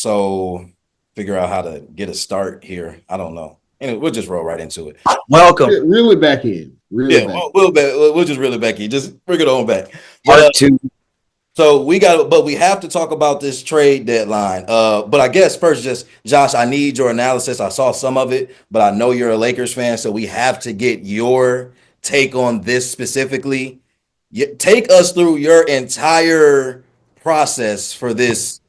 So figure out how to get a start here. I don't know. Anyway, we'll just roll right into it. Welcome, Reel it back in. Reel Yeah, it back. we'll just reel it back in. Just bring it on back. But part two. so we have to talk about this trade deadline. But I guess first, just Josh, I need your analysis. I saw some of it, but I know you're a Lakers fan, so we have to get your take on this specifically. Take us through your entire process for this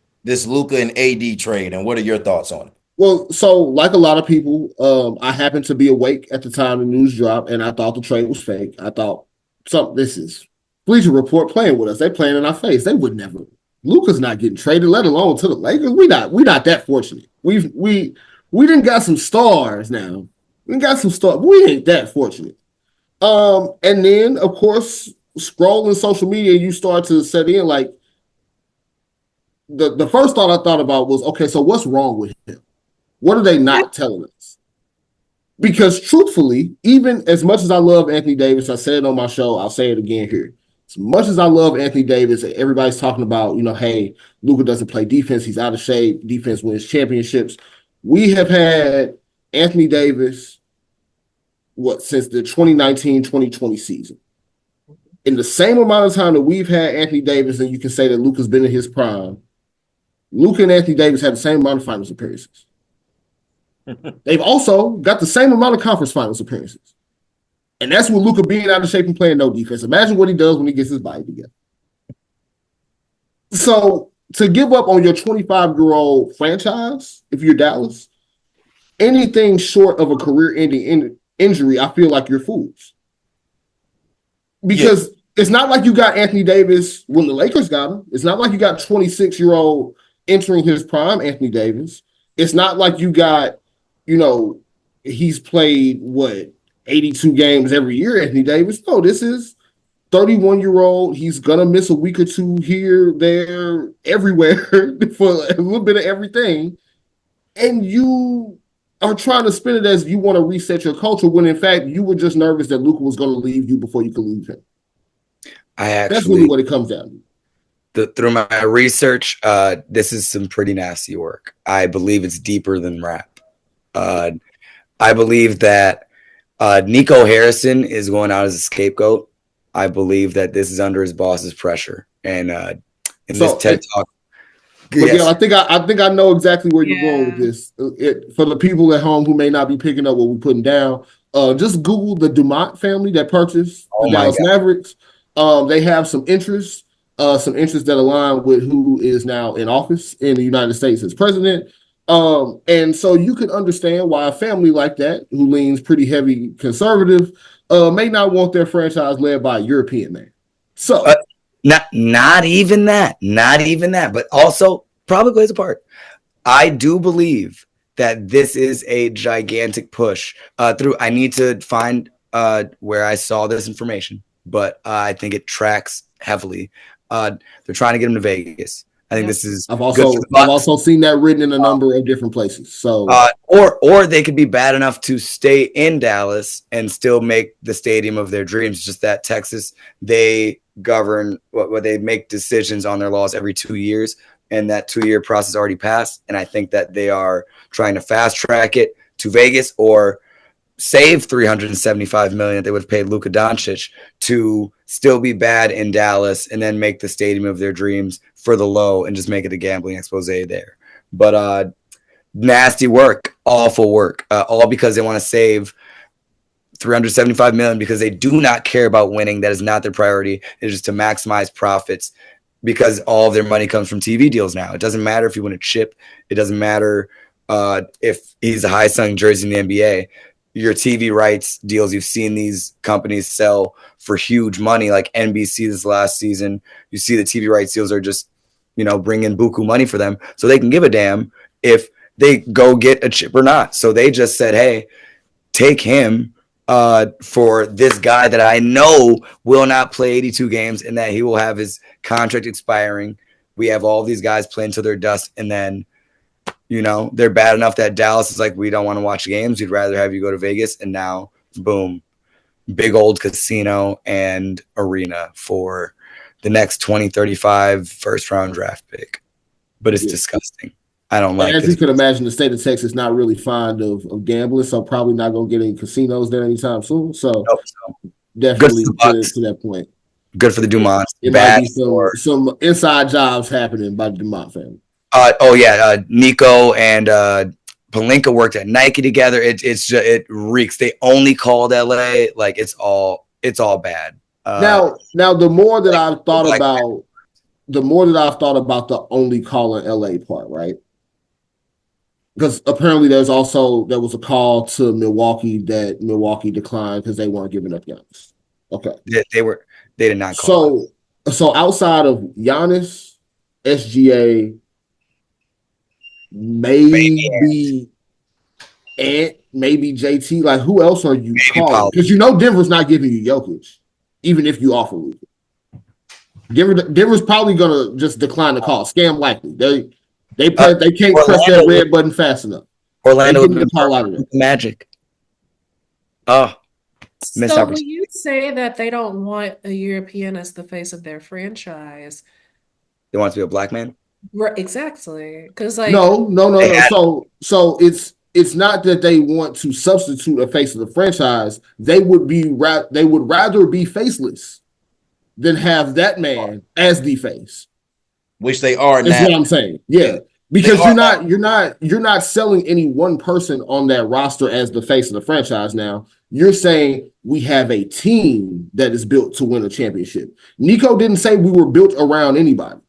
Luka and AD trade, and what are your thoughts on it? Well, so like a lot of people, I happened to be awake at the time the news dropped, and I thought the trade was fake. I thought this is Bleacher Report playing with us. They playing in our face. They would never. Luka's not getting traded, let alone to the Lakers. We not that fortunate. We didn't got some stars now. We got some stars. We ain't that fortunate. And then of course, scrolling social media, you start to set in like the first thought I thought about was, okay, so what's wrong with him? What are they not telling us? Because truthfully, even as much as I love Anthony Davis, I said it on my show, I'll say it again here. As much as I love Anthony Davis, everybody's talking about, hey, Luka doesn't play defense. He's out of shape. Defense wins championships. We have had Anthony Davis, since the 2019-2020 season. In the same amount of time that we've had Anthony Davis, and you can say that Luka's been in his prime, Luka and Anthony Davis had the same amount of finals appearances. They've also got the same amount of conference finals appearances. And that's with Luka being out of shape and playing no defense. Imagine what he does when he gets his body together. So to give up on your 25-year-old franchise, if you're Dallas, anything short of a career-ending injury, I feel like you're fools. Because It's not like you got Anthony Davis when the Lakers got him. It's not like you got 26-year-old entering his prime Anthony Davis. It's not like you got, he's played, 82 games every year, Anthony Davis. No, this is 31-year-old. He's going to miss a week or two here, there, everywhere for a little bit of everything. And you are trying to spin it as you want to reset your culture when, in fact, you were just nervous that Luka was going to leave you before you could leave him. That's really what it comes down to. Through my research, this is some pretty nasty work. I believe it's deeper than rap. I believe that Nico Harrison is going out as a scapegoat. I believe that this is under his boss's pressure. And this TED Talk. Yes. Yeah, I think I know exactly where you're going with this. For the people at home who may not be picking up what we're putting down, just Google the Dumont family that purchased the Dallas Mavericks. They have some interests that align with who is now in office in the United States as president. And so you can understand why a family like that, who leans pretty heavy conservative, may not want their franchise led by a European man. So not even that, but also probably plays a part. I do believe that this is a gigantic push I need to find where I saw this information, but I think it tracks heavily. They're trying to get him to Vegas. I think this is. I've also seen that written in a number of different places. So, or they could be bad enough to stay in Dallas and still make the stadium of their dreams. Just that Texas, they govern what they make decisions on their laws every 2 years, and that 2-year process already passed. And I think that they are trying to fast track it to Vegas or save $375 million that they would have paid Luka Doncic to still be bad in Dallas and then make the stadium of their dreams for the low and just make it a gambling expose there. But nasty work, awful work, all because they want to save $375 million because they do not care about winning. That is not their priority. It is just to maximize profits because all of their money comes from TV deals now. It doesn't matter if you win a chip. It doesn't matter if he's a high-sung jersey in the NBA. Your TV rights deals, you've seen these companies sell for huge money, like NBC this last season. You see the TV rights deals are just, bring in buku money for them. So they can give a damn if they go get a chip or not. So they just said, hey, take him for this guy that I know will not play 82 games and that he will have his contract expiring. We have all these guys playing to their dust, and then they're bad enough that Dallas is like, we don't want to watch games. We'd rather have you go to Vegas. And now, boom, big old casino and arena for the next 2035 first-round draft pick. But it's disgusting. I don't like As this. you can imagine, the state of Texas not really fond of gambling, so probably not going to get any casinos there anytime soon. So Nope, so good for definitely the to Bucks. that point, Good for the Dumonts. it might Bad be for some inside jobs happening by the Dumont family. Nico and Palinka worked at Nike together. It reeks. They only called LA. Like it's all bad. Now, the more that I've thought Like, about the only calling LA part, right? Because apparently there was a call to Milwaukee that Milwaukee declined because they weren't giving up Giannis. Okay. they did not call So outside of Giannis, SGA, maybe Ant, maybe JT, like who else are you calling? Because Denver's not giving you Jokic, even if you offer Luka. Denver's probably gonna just decline the call. Scam likely. They can't press that red button fast enough. Orlando would the call out of it. Magic. Oh, so when you say that they don't want a European as the face of their franchise, they want to be a black man. Right, exactly. Because like no. So it's not that they want to substitute a face of the franchise. They would rather be faceless than have that man as the face, which they are now. That's what I'm saying. Yeah, because you're not selling any one person on that roster as the face of the franchise. Now you're saying we have a team that is built to win a championship. Nico didn't say we were built around anybody.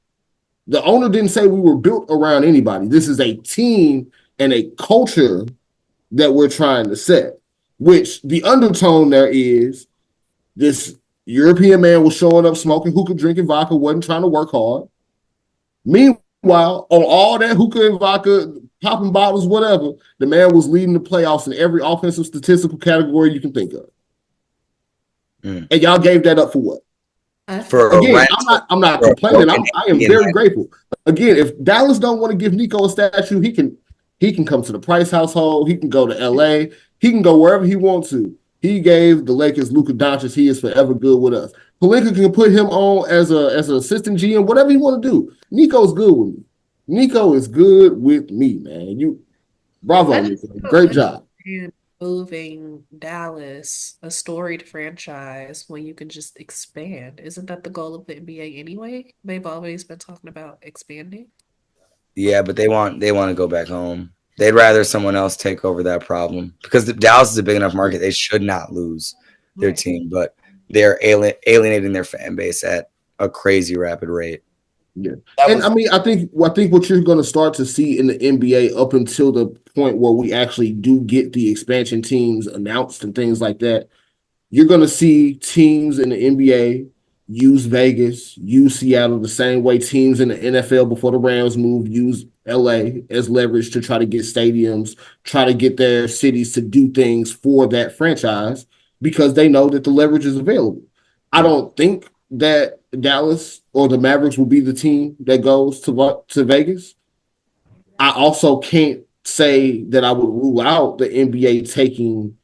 The owner didn't say we were built around anybody. This is a team and a culture that we're trying to set, which the undertone there is this European man was showing up smoking hookah, drinking vodka, wasn't trying to work hard. Meanwhile, on all that hookah and vodka, popping bottles, whatever, the man was leading the playoffs in every offensive statistical category you can think of. And y'all gave that up for what? I'm not complaining. I am very grateful. Again, if Dallas don't want to give Nico a statue, he can come to the Price household. He can go to LA. He can go wherever he wants to. He gave the Lakers Luka Doncic. He is forever good with us. Pelinka can put him on as an assistant GM, whatever you want to do. Nico's good with me. Nico is good with me, man. Bravo, Nico. Great job. Moving Dallas, a storied franchise, when you can just expand. Isn't that the goal of the NBA anyway? They've always been talking about expanding. Yeah, but they want to go back home. They'd rather someone else take over that problem because Dallas is a big enough market. They should not lose their team, but they're alienating their fan base at a crazy rapid rate. Yeah, and I think what you're going to start to see in the NBA up until the point where we actually do get the expansion teams announced and things like that, you're going to see teams in the NBA use Vegas, use Seattle the same way teams in the NFL before the Rams moved use LA as leverage to try to get stadiums, try to get their cities to do things for that franchise because they know that the leverage is available. I don't think that Dallas or the Mavericks will be the team that goes to Vegas. I also can't say that I would rule out the NBA taking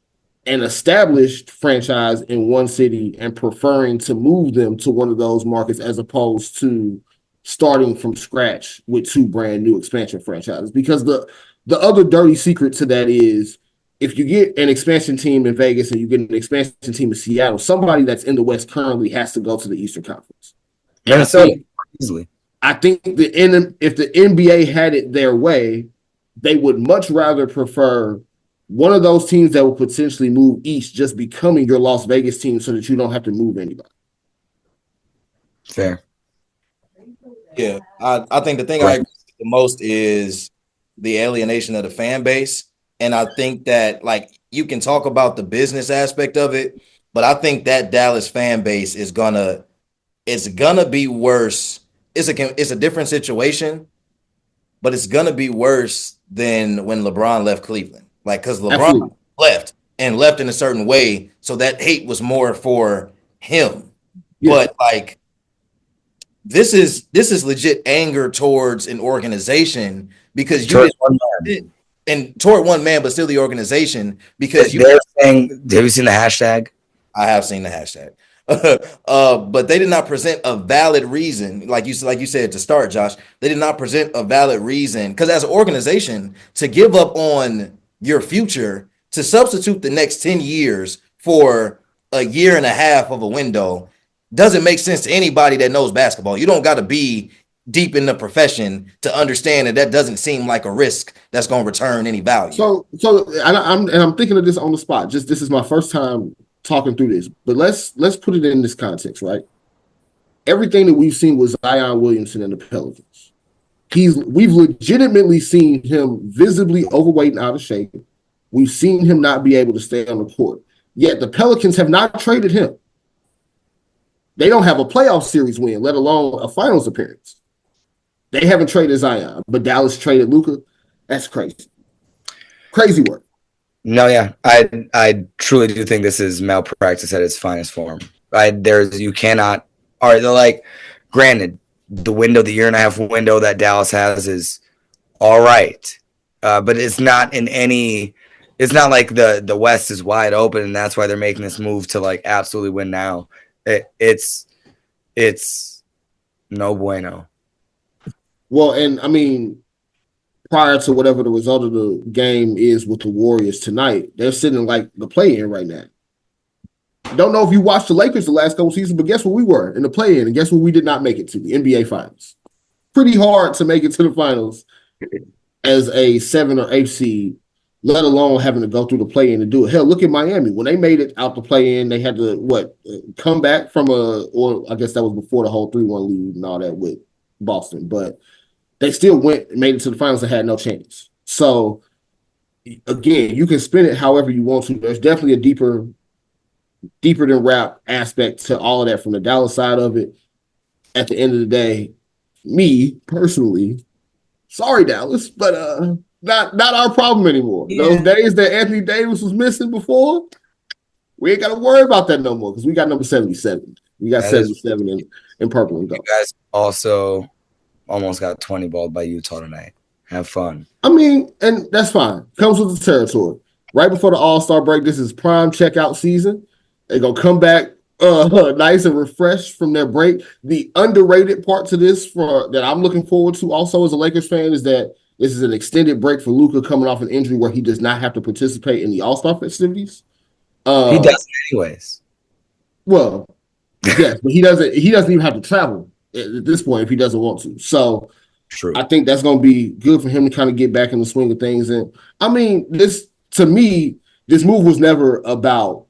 an established franchise in one city and preferring to move them to one of those markets as opposed to starting from scratch with two brand new expansion franchises. Because the other dirty secret to that is if you get an expansion team in Vegas and you get an expansion team in Seattle, somebody that's in the West currently has to go to the Eastern Conference. Easily. I think if the NBA had it their way, they would much rather prefer one of those teams that will potentially move east just becoming your Las Vegas team so that you don't have to move anybody. Fair. Yeah, I think the thing I agree with the most is the alienation of the fan base. And I think that, like, you can talk about the business aspect of it, but I think that Dallas fan base is gonna be worse. It's a different situation, but it's gonna be worse than when LeBron left Cleveland. Like, because LeBron left in a certain way, so that hate was more for him. Yeah. But like, this is legit anger towards an organization because you did. And toward one man, but still the organization, because they're saying, have you seen the hashtag? I have seen the hashtag. But they did not present a valid reason, like you said to start, Josh. They did not present a valid reason because as an organization, to give up on your future to substitute the next 10 years for a year and a half of a window doesn't make sense to anybody that knows basketball. You don't got to be deep in the profession to understand that that doesn't seem like a risk that's going to return any value. I'm thinking of this on the spot. Just this is my first time talking through this, but let's put it in this context, right? Everything that we've seen with Zion Williamson and the Pelicans, we've legitimately seen him visibly overweight and out of shape. We've seen him not be able to stay on the court. Yet the Pelicans have not traded him. They don't have a playoff series win, let alone a finals appearance. They haven't traded Zion, but Dallas traded Luka. That's crazy. Crazy work. No, yeah. I truly do think this is malpractice at its finest form. You cannot, all right, they're like, granted, the year and a half window that Dallas has is all right. But it's not it's not like the West is wide open and that's why they're making this move to like absolutely win now. It's no bueno. Well, and I mean, prior to whatever the result of the game is with the Warriors tonight, they're sitting like the play-in right now. Don't know if you watched the Lakers the last couple seasons, but guess what we were in the play-in, and guess what we did not make it to? The NBA Finals. Pretty hard to make it to the finals as a 7 or 8 seed, let alone having to go through the play-in to do it. Hell, look at Miami. When they made it out the play-in, they had to, come back from or I guess that was before the whole 3-1 lead and all that with Boston, but they still made it to the finals and had no chance. So, again, you can spin it however you want to. There's definitely a deeper than rap aspect to all of that from the Dallas side of it. At the end of the day, me personally, sorry Dallas, but not our problem anymore. Yeah. Those days that Anthony Davis was missing before, we ain't got to worry about that no more because we got number 77. We got 77 in purple and gold. You guys also almost got 20 balled by Utah tonight. Have fun. I mean, and that's fine. Comes with the territory. Right before the All-Star break, this is prime checkout season. They're going to come back nice and refreshed from their break. The underrated part to this that I'm looking forward to also as a Lakers fan is that this is an extended break for Luka coming off an injury where he does not have to participate in the All-Star festivities. He doesn't anyways. Well, yes, but he doesn't even have to travel at this point if he doesn't want to. So true. I think that's going to be good for him to kind of get back in the swing of things. And I mean, this move was never about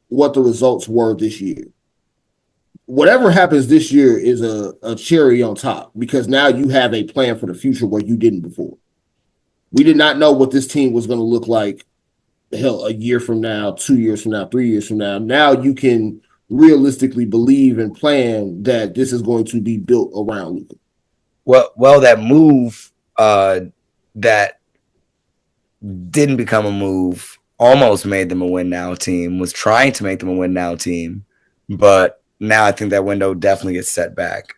what the results were this year. Whatever happens this year is a cherry on top because now you have a plan for the future where you didn't before. We did not know what this team was going to look like, hell, a year from now, 2 years from now, 3 years from now. Now you can realistically believe and plan that this is going to be built around Luka. Well, that move that didn't become a move almost made them a win now team, was trying to make them a win now team, but now I think that window definitely gets set back.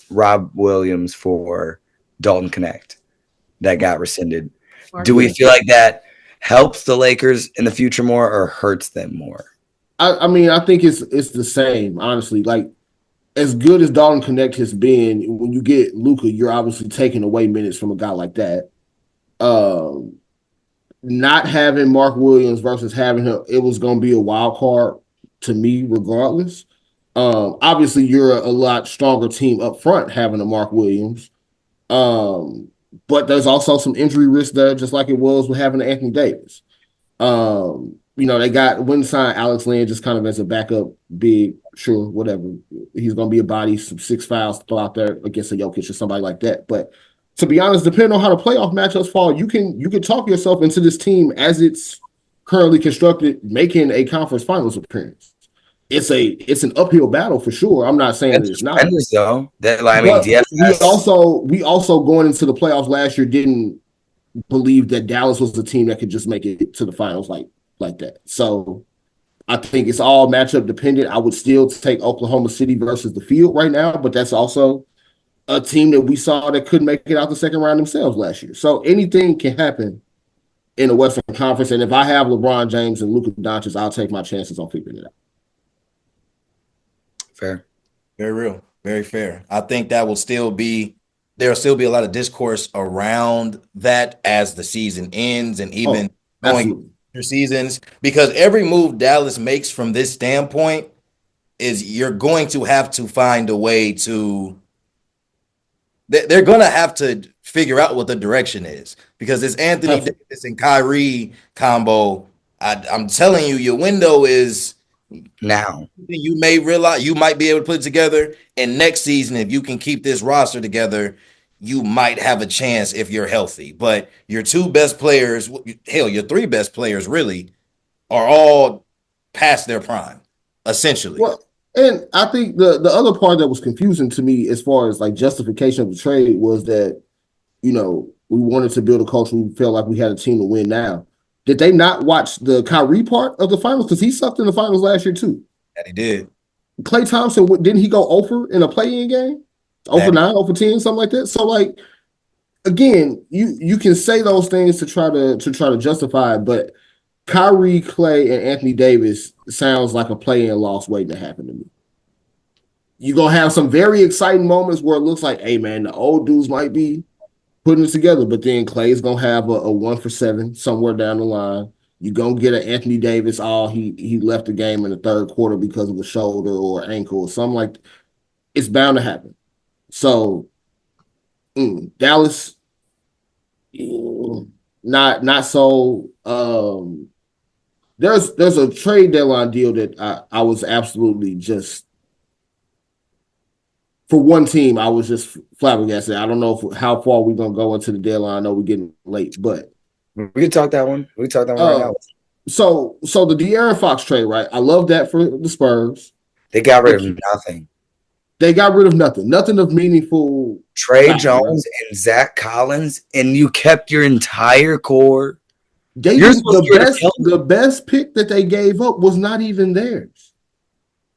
Rob Williams for Dalton Connect that got rescinded. Do we feel like that helps the Lakers in the future more or hurts them more? I mean, I think it's the same, honestly. Like, as good as Dalton Connect has been, when you get Luka, you're obviously taking away minutes from a guy like that. Not having Mark Williams versus having him, it was going to be a wild card to me regardless. Obviously, you're a lot stronger team up front having a Mark Williams. But there's also some injury risk there, just like it was with having Anthony Davis. They wouldn't sign Alex Len just kind of as a backup big, sure, whatever. He's going to be a body, some 6 fouls to throw out there against a Jokic or somebody like that. But to be honest, depending on how the playoff matchups fall, you can talk yourself into this team as it's currently constructed, making a conference finals appearance. It's an uphill battle for sure. I'm not saying that it's not. So we also going into the playoffs last year didn't believe that Dallas was the team that could just make it to the finals like that. So I think it's all matchup dependent. I would still take Oklahoma City versus the field right now, but that's also a team that we saw that couldn't make it out the second round themselves last year. So anything can happen in the Western Conference. And if I have LeBron James and Luka Doncic, I'll take my chances on figuring it out. Fair. Very real. Very fair. I think that will still be there'll still be a lot of discourse around that as the season ends and even Oh, going absolutely. through seasons because every move Dallas makes from this standpoint is you're going to have to find a way to they're going to have to figure out what the direction is because this Anthony Have to. Davis and Kyrie combo, I'm telling you, your window is Now, you may realize you might be able to put it together. And next season, if you can keep this roster together, you might have a chance if you're healthy. But your two best players, hell, your three best players really are all past their prime, essentially. Well, and I think the other part that was confusing to me as far as like justification of the trade was that, we wanted to build a culture. We felt like we had a team to win now. Did they not watch the Kyrie part of the finals? Because he sucked in the finals last year too. That he did. Klay Thompson, didn't he go over in a play-in game? Over 9, over 10, something like that. So like again, you can say those things to try to justify it, but Kyrie, Klay, and Anthony Davis sounds like a play-in loss waiting to happen to me. You're gonna have some very exciting moments where it looks like, hey man, the old dudes might be putting it together, but then Klay's gonna have a 1-for-7 somewhere down the line. You're gonna get an Anthony Davis, he left the game in the third quarter because of a shoulder or ankle or something like that. It's bound to happen. So Dallas, not so. There's a trade deadline deal that I was absolutely just for one team. I was just flabbergasted. I don't know how far we're gonna go into the deadline. I know we're getting late, but we can talk that one. We can talk that one right now. So the De'Aaron Fox trade, right? I love that for the Spurs. They got rid of nothing. They got rid of nothing of meaningful. Trey Jones and Zach Collins, and you kept your entire core. The best pick that they gave up was not even theirs.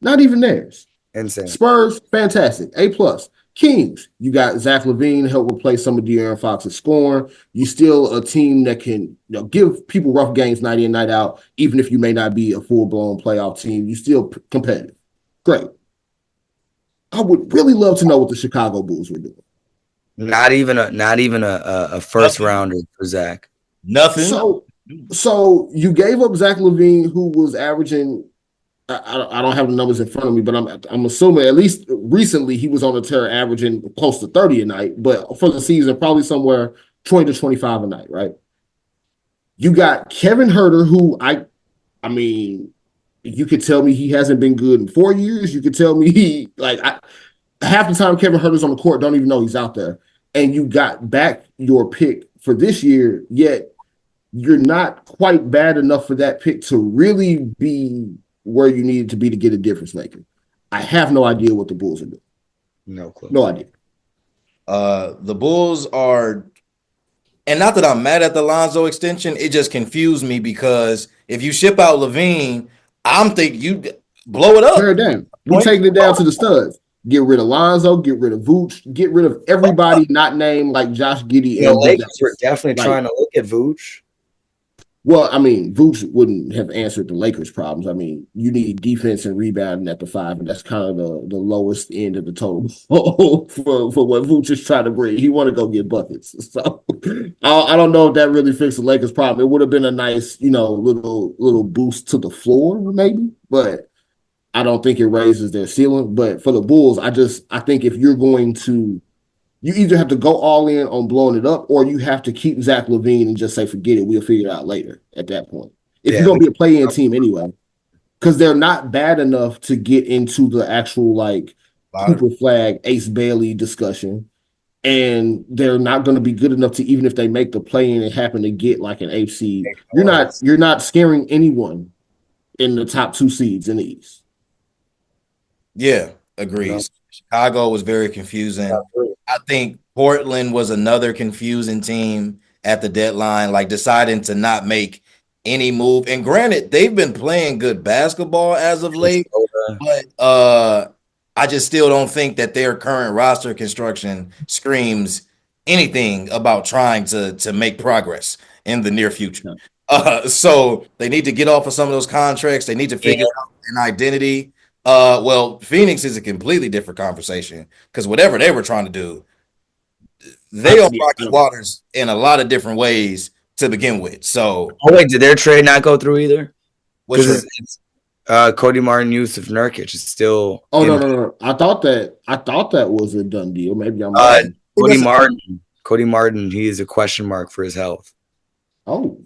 Not even theirs. Insane. Spurs, fantastic. A+. Kings, you got Zach LaVine to help replace some of De'Aaron Fox's scoring. You still a team that can give people rough games night in, night out, even if you may not be a full-blown playoff team. You still competitive. Great. I would really love to know what the Chicago Bulls were doing. Not even a first rounder for Zach. Nothing. So you gave up Zach LaVine, who was averaging. I don't have the numbers in front of me, but I'm assuming at least recently he was on a tear, averaging close to 30 a night. But for the season, probably somewhere 20 to 25 a night, right? You got Kevin Huerter, who I mean. You could tell me he hasn't been good in 4 years. You could tell me half the time Kevin Huerter's on the court, don't even know he's out there. And you got back your pick for this year, yet you're not quite bad enough for that pick to really be where you needed to be to get a difference maker. I have no idea what the Bulls are doing. No clue. No idea. The Bulls are, and not that I'm mad at the Lonzo extension, it just confused me because if you ship out LaVine, I'm thinking you blow it up. Tear it down. We're taking it down to the studs. Get rid of Lonzo, get rid of Vooch, get rid of everybody not named like Josh Giddey. The Lakers were definitely trying to look at Vooch. Well, I mean, Vooch wouldn't have answered the Lakers' problems. I mean, you need defense and rebounding at the 5, and that's kind of the lowest end of the total for what Vooch is trying to bring. He want to go get buckets. So I don't know if that really fixed the Lakers' problem. It would have been a nice, little boost to the floor, maybe, but I don't think it raises their ceiling. But for the Bulls, I think if you're going to, you either have to go all in on blowing it up, or you have to keep Zach LaVine and just say, forget it, we'll figure it out later at that point. If you're going to be a play-in team anyway, because they're not bad enough to get into the actual, Cooper Flagg, Ace Bailey discussion, and they're not going to be good enough to, even if they make the play-in and happen to get like an 8th seed, you're not scaring anyone in the top 2 seeds in the East. Yeah, agrees. Chicago was very confusing. I think Portland was another confusing team at the deadline, deciding to not make any move. And granted, they've been playing good basketball as of late, but I just still don't think that their current roster construction screams anything about trying to make progress in the near future. So they need to get off of some of those contracts. They need to figure out an identity. Well, Phoenix is a completely different conversation because whatever they were trying to do, they on rocky waters in a lot of different ways to begin with. So, Oh wait, did their trade not go through either? what's Because your it's Cody Martin, Yusuf Nurkic is still Oh in. no. I thought that was a done deal. Maybe I'm wrong. Cody Martin, he is a question mark for his health. Oh,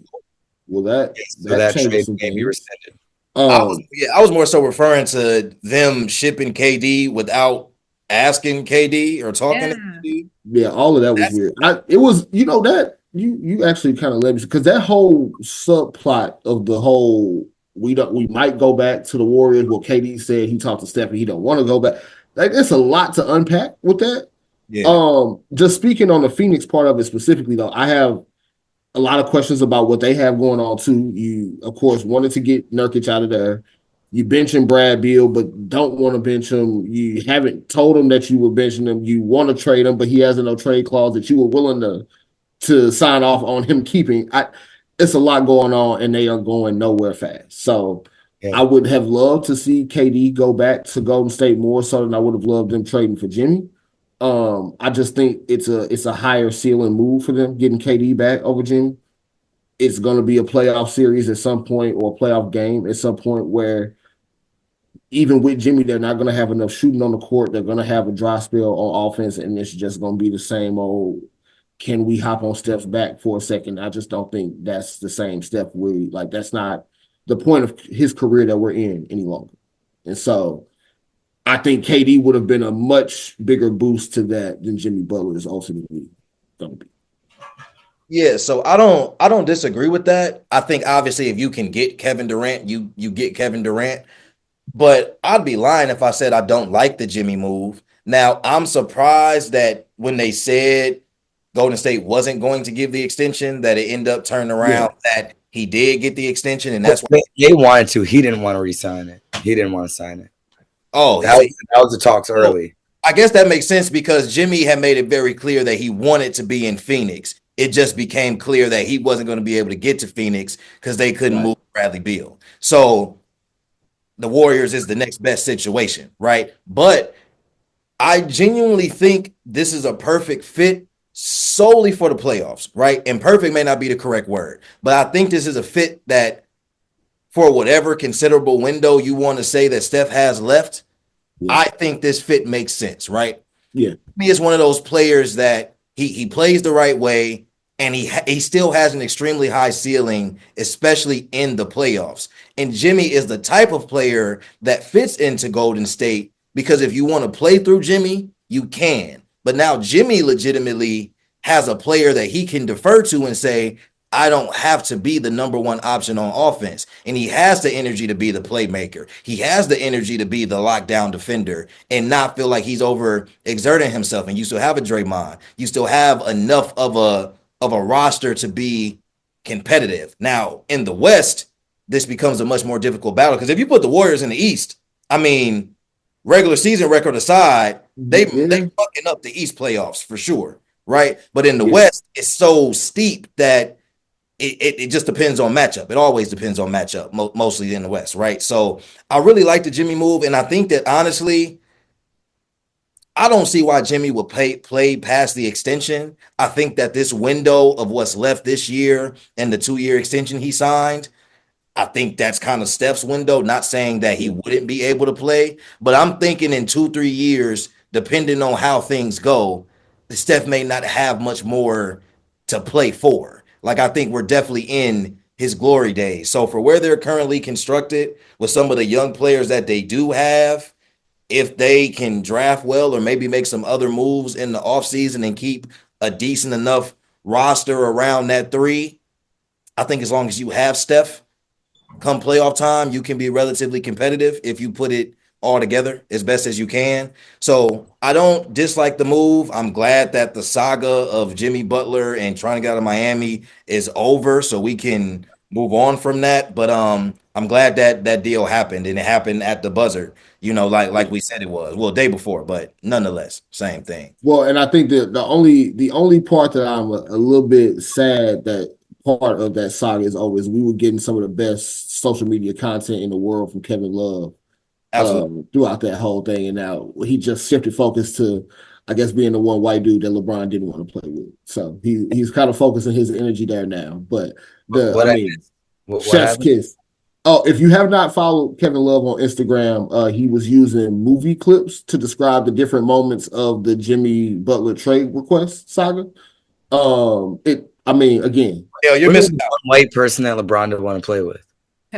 well that So that changes trade some may be things. rescinded. I was more so referring to them shipping KD without asking KD or talking to Yeah. KD. Yeah, all of that was That's weird. It was, that you actually kind of led me because that whole subplot of the whole we might go back to the Warriors. Well, KD said he talked to Steph and he don't want to go back. Like, it's a lot to unpack with that. yeah. Just speaking on the Phoenix part of it specifically, though, I have a lot of questions about what they have going on too. You, of course, wanted to get Nurkic out of there. You benching Brad Beal, but don't want to bench him. You haven't told him that you were benching him. You want to trade him, but he has a no trade clause that you were willing to sign off on him keeping. It's a lot going on, and they are going nowhere fast. So Yeah. I would have loved to see KD go back to Golden State more so than I would have loved them trading for Jimmy. I just think it's a higher ceiling move for them getting KD back over Jimmy. It's going to be a playoff series at some point or a playoff game at some point where even with Jimmy, they're not going to have enough shooting on the court. They're going to have a dry spell on offense, and it's just going to be the same old. Can we hop on Steph's back for a second? I just don't think that's the same Steph. That's not the point of his career that we're in any longer. And so I think KD would have been a much bigger boost to that than Jimmy Butler is ultimately going to be. Yeah, so I don't disagree with that. I think obviously if you can get Kevin Durant, you get Kevin Durant. But I'd be lying if I said I don't like the Jimmy move. Now, I'm surprised that when they said Golden State wasn't going to give the extension, that it ended up turning around that he did get the extension, and that's why. They wanted to. He didn't want to re-sign it. He didn't want to sign it. Oh, that was the talks early. I guess that makes sense because Jimmy had made it very clear that he wanted to be in Phoenix. It just became clear that he wasn't going to be able to get to Phoenix because they couldn't move Bradley Beal. So the Warriors is the next best situation, right? But I genuinely think this is a perfect fit solely for the playoffs, right? And perfect may not be the correct word, but I think this is a fit that for whatever considerable window you want to say that Steph has left, I think this fit makes sense, right? Yeah. He is one of those players that he plays the right way and he still has an extremely high ceiling, especially in the playoffs. And Jimmy is the type of player that fits into Golden State because if you want to play through Jimmy, you can. But now Jimmy legitimately has a player that he can defer to and say, I don't have to be the number one option on offense. And he has the energy to be the playmaker. He has the energy to be the lockdown defender and not feel like he's over exerting himself. And you still have a Draymond. You still have enough of a roster to be competitive. Now, in the West, this becomes a much more difficult battle because if you put the Warriors in the East, I mean, regular season record aside, they fucking up the East playoffs for sure, right? But in the West, it's so steep that it just depends on matchup. It always depends on matchup, mostly in the West, right? So I really like the Jimmy move, and I think that honestly, I don't see why Jimmy would play past the extension. I think that this window of what's left this year and the 2-year extension he signed, I think that's kind of Steph's window. Not saying that he wouldn't be able to play, but I'm thinking in 2-3 years, depending on how things go, Steph may not have much more to play for. Like, I think we're definitely in his glory days. So for where they're currently constructed with some of the young players that they do have, if they can draft well or maybe make some other moves in the offseason and keep a decent enough roster around that 3, I think as long as you have Steph, come playoff time, you can be relatively competitive if you put it all together as best as you can. So I don't dislike the move. I'm glad that the saga of Jimmy Butler and trying to get out of Miami is over so we can move on from that. But I'm glad that that deal happened and it happened at the buzzer, like we said it was. Well, day before, but nonetheless, same thing. Well, and I think that the only part that I'm a little bit sad that part of that saga is over is we were getting some of the best social media content in the world from Kevin Love Absolutely. throughout that whole thing, and now he just shifted focus to, I guess, being the one white dude that LeBron didn't want to play with. So he's kind of focusing his energy there now. But What I missed? What chef's happened? kiss. Oh, if you have not followed Kevin Love on Instagram, he was using movie clips to describe the different moments of the Jimmy Butler trade request saga. Again, Yeah, you're What is missing one out. white person that LeBron didn't want to play with?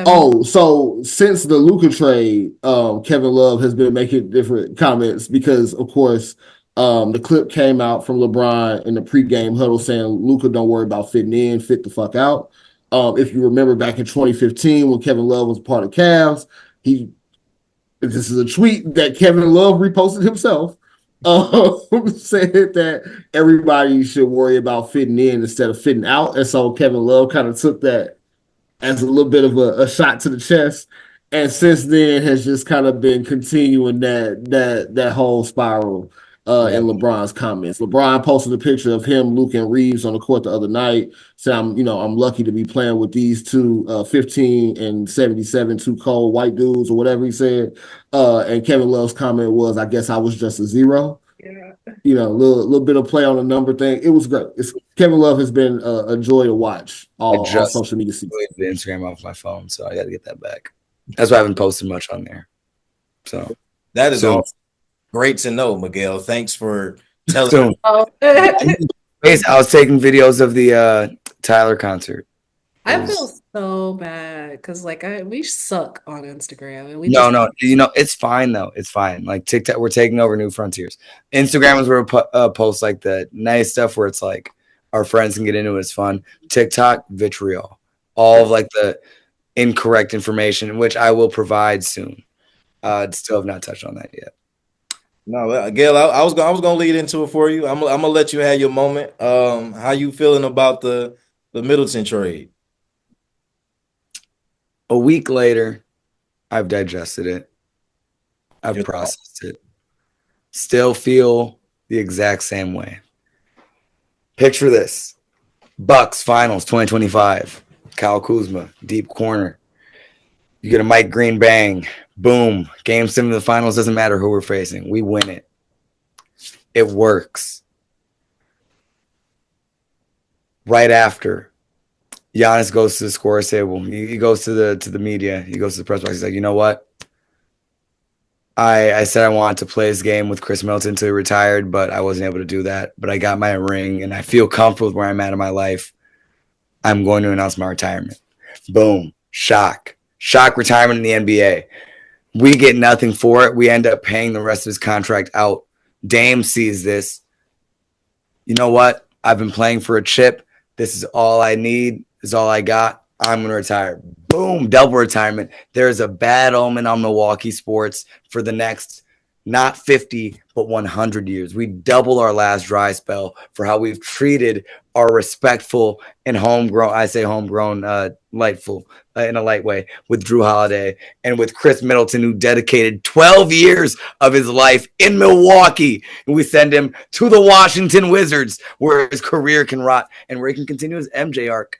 oh, so since the Luka trade, Kevin Love has been making different comments because, of course, the clip came out from LeBron in the pregame huddle saying, Luka, don't worry about fitting in, fit the fuck out. If you remember back in 2015 when Kevin Love was part of Cavs, this is a tweet that Kevin Love reposted himself, said that everybody should worry about fitting in instead of fitting out. And so Kevin Love kind of took that as a little bit of a shot to the chest, and since then has just kind of been continuing that whole spiral Yeah. in LeBron's comments. LeBron posted a picture of him, Luke, and Reeves on the court the other night. Said, I'm lucky to be playing with these two 15 and 77, two cold white dudes or whatever he said. And Kevin Love's comment was, I guess I was just a zero. Yeah. A little bit of play on the number thing. It was great. Kevin Love has been a joy to watch all social media. Deleted the Instagram off my phone, so I got to get that back. That's why I haven't posted much on there. So That is soon. all great to know, Miguel. Thanks for telling Soon. Oh. I was taking videos of the Tyler concert. I feel so bad because we suck on Instagram and we No, it's fine though. It's fine. Like TikTok, we're taking over new frontiers. Instagram is where we post like the nice stuff where it's like our friends can get into it. It's fun. TikTok, vitriol, all of like the incorrect information, which I will provide soon. Still have not touched on that yet. No, Gail, I was gonna lead into it for you. I'm gonna let you have your moment. How you feeling about the Middleton trade? A week later, I've digested it. I've Your processed it. Still feel the exact same way. Picture this. Bucks Finals 2025. Kyle Kuzma, deep corner. You get a Mike Green bang. Boom. Game 7 of the finals. Doesn't matter who we're facing. We win it. It works. Right after, Giannis goes to the scorer's table. He goes to the media. He goes to the press box. He's like, you know what? I said I wanted to play this game with Chris Middleton until he retired, but I wasn't able to do that. But I got my ring, and I feel comfortable with where I'm at in my life. I'm going to announce my retirement. Boom. Shock retirement in the NBA. We get nothing for it. We end up paying the rest of his contract out. Dame sees this. You know what? I've been playing for a chip. This is all I need. This is all I got. I'm going to retire. Boom, double retirement. There's a bad omen on Milwaukee sports for the next not 50, but 100 years. We double our last dry spell for how we've treated our respectful and homegrown, I say homegrown, lightful in a light way, with Drew Holiday and with Chris Middleton, who dedicated 12 years of his life in Milwaukee. And we send him to the Washington Wizards, where his career can rot and where he can continue his MJ arc.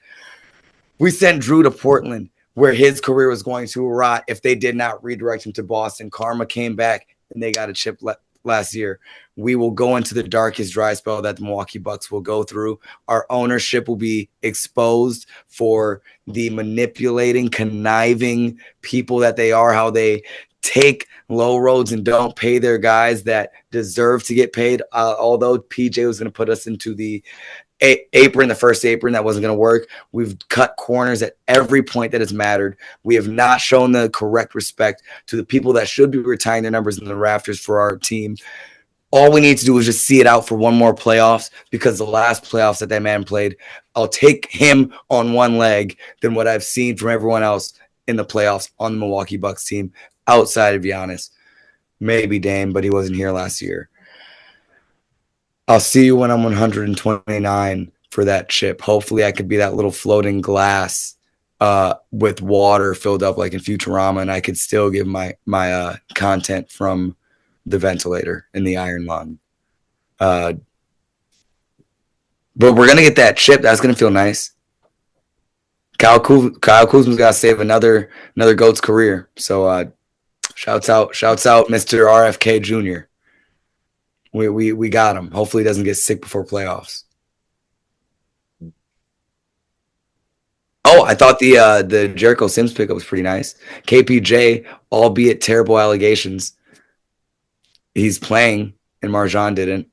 We sent Drew to Portland, where his career was going to rot if they did not redirect him to Boston. Karma came back, and they got a chip last year. We will go into the darkest dry spell that the Milwaukee Bucks will go through. Our ownership will be exposed for the manipulating, conniving people that they are, how they take low roads and don't pay their guys that deserve to get paid. Although PJ was going to put us into the apron, the first apron, that wasn't going to work. We've cut corners at every point that has mattered. We have not shown the correct respect to the people that should be retiring their numbers in the rafters for our team. All we need to do is just see it out for one more playoffs, because the last playoffs that man played, I'll take him on one leg than what I've seen from everyone else in the playoffs on the Milwaukee Bucks team outside of Giannis. Maybe Dame, but he wasn't here last year. I'll see you when I'm 129 for that chip. Hopefully I could be that little floating glass with water filled up like in Futurama, and I could still give my content from the ventilator in the iron lung. But we're going to get that chip. That's going to feel nice. Kyle Kuzma's got to save another GOAT's career. So Shouts out, Mr. RFK Jr. We got him. Hopefully, he doesn't get sick before playoffs. Oh, I thought the Jericho Sims pickup was pretty nice. KPJ, albeit terrible allegations, he's playing, and Marjan didn't.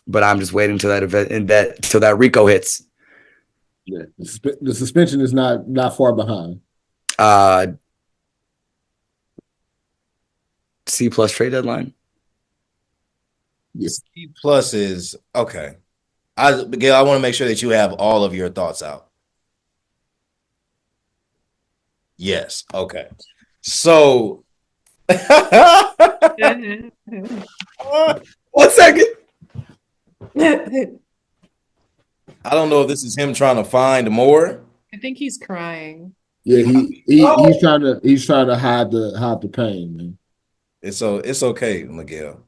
But I'm just waiting till that event till that Rico hits. Yeah, the suspension is not far behind. C plus trade deadline. Yes. C plus is okay. Miguel, I want to make sure that you have all of your thoughts out. Yes. Okay. So 1 second. I don't know if this is him trying to find more. I think he's crying. Yeah, he's trying to hide the pain, man. It's okay, Miguel.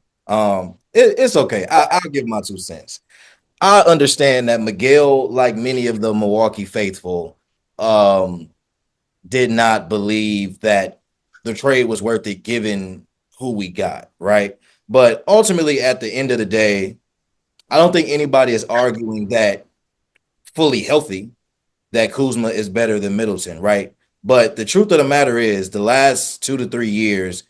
It's okay. I'll give my 2 cents. I understand that Miguel, like many of the Milwaukee faithful, did not believe that the trade was worth it given who we got, right? But ultimately, at the end of the day, I don't think anybody is arguing that fully healthy, that Kuzma is better than Middleton, right? But the truth of the matter is the last 2 to 3 years,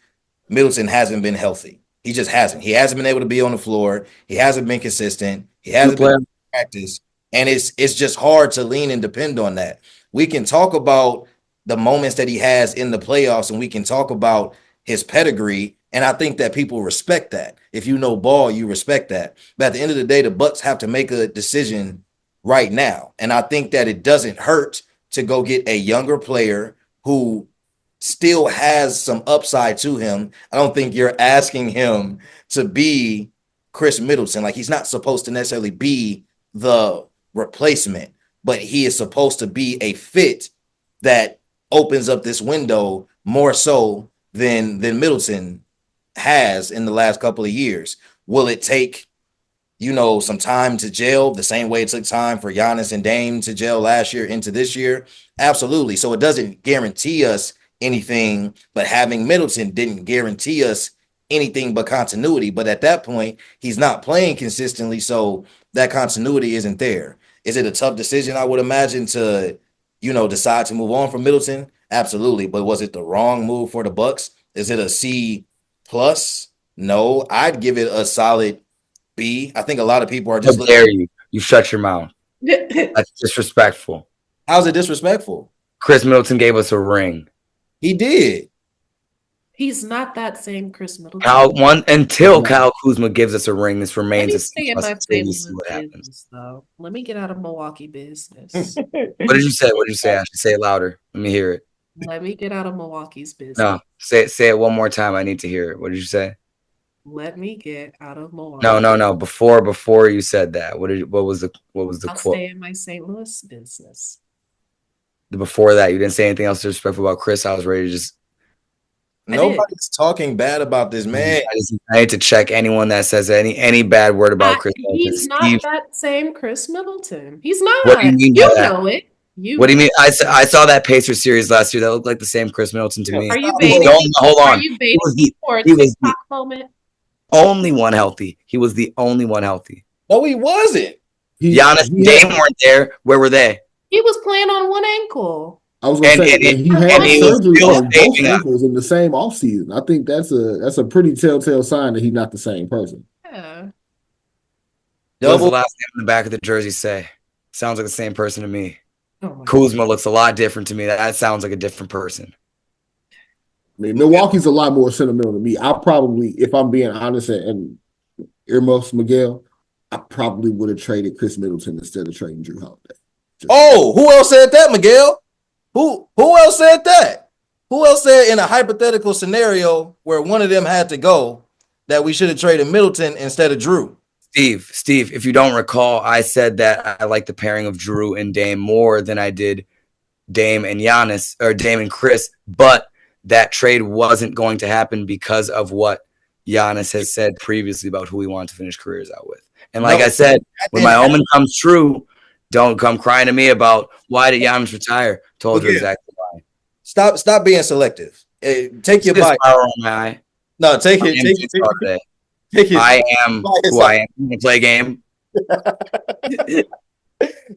Middleton hasn't been healthy. He just hasn't. He hasn't been able to be on the floor. He hasn't been consistent. He hasn't been in practice. And it's just hard to lean and depend on that. We can talk about the moments that he has in the playoffs, and we can talk about his pedigree. And I think that people respect that. If you know ball, you respect that. But at the end of the day, the Bucks have to make a decision right now. And I think that it doesn't hurt to go get a younger player who still has some upside to him. I don't think you're asking him to be Chris Middleton. Like, he's not supposed to necessarily be the replacement, but he is supposed to be a fit that opens up this window more so than Middleton has in the last couple of years. Will it take, some time to gel the same way it took time for Giannis and Dame to gel last year into this year? Absolutely. So it doesn't guarantee us anything, but having Middleton didn't guarantee us anything but continuity. But at that point, he's not playing consistently, so that continuity isn't there. Is it a tough decision, I would imagine, to, decide to move on from Middleton? Absolutely. But was it the wrong move for the Bucks? Is it a C plus? No, I'd give it a solid B. I think a lot of people are just How dare you? You shut your mouth. That's disrespectful. How's it disrespectful? Chris Middleton gave us a ring. He did. He's not that same Chris Middleton. Kyle Kuzma gives us a ring, this remains a stay in my business, though. Let me get out of Milwaukee business. What did you say? Ashley? Say it louder. Let me hear it. Let me get out of Milwaukee's business. No, say it one more time. I need to hear it. What did you say? Let me get out of Milwaukee. No. Before you said that, what was the quote? I'll stay in my St. Louis business. Before that, you didn't say anything else disrespectful about Chris. I was ready to just. Nobody's talking bad about this man. I need to check anyone that says any bad word about Chris Middleton. He's not that same Chris Middleton. He's not. What do you mean? You know it. What do you mean? I saw that Pacers series last year. That looked like the same Chris Middleton to me. Are you baiting? Hold on. Are you baiting for a TikTok moment? Only one healthy. He was the only one healthy. No, he wasn't. Giannis and Dame weren't there. Where were they? He was playing on one ankle. I was going to say he had surgery on both ankles in the same offseason. I think that's a pretty telltale sign that he's not the same person. Yeah. What does the last name in the back of the jersey say? Sounds like the same person to me. Kuzma looks a lot different to me. That sounds like a different person. I mean, Milwaukee's a lot more sentimental to me. I probably, if I'm being honest and earmuffs Miguel, I probably would have traded Chris Middleton instead of trading Jrue Holiday. Who else said that, Miguel? Who else said that? Who else said in a hypothetical scenario where one of them had to go that we should have traded Middleton instead of Jrue? Steve, if you don't recall, I said that I like the pairing of Jrue and Dame more than I did Dame and Giannis or Dame and Chris, but that trade wasn't going to happen because of what Giannis has said previously about who he wants to finish careers out with. And like I said, when my omen comes true, don't come crying to me about why did Giannis retire. Told you exactly why. Stop being selective. Take your bite. On my eye. No, take I it, am too far today. take it. I am who I am. I'm gonna play a game.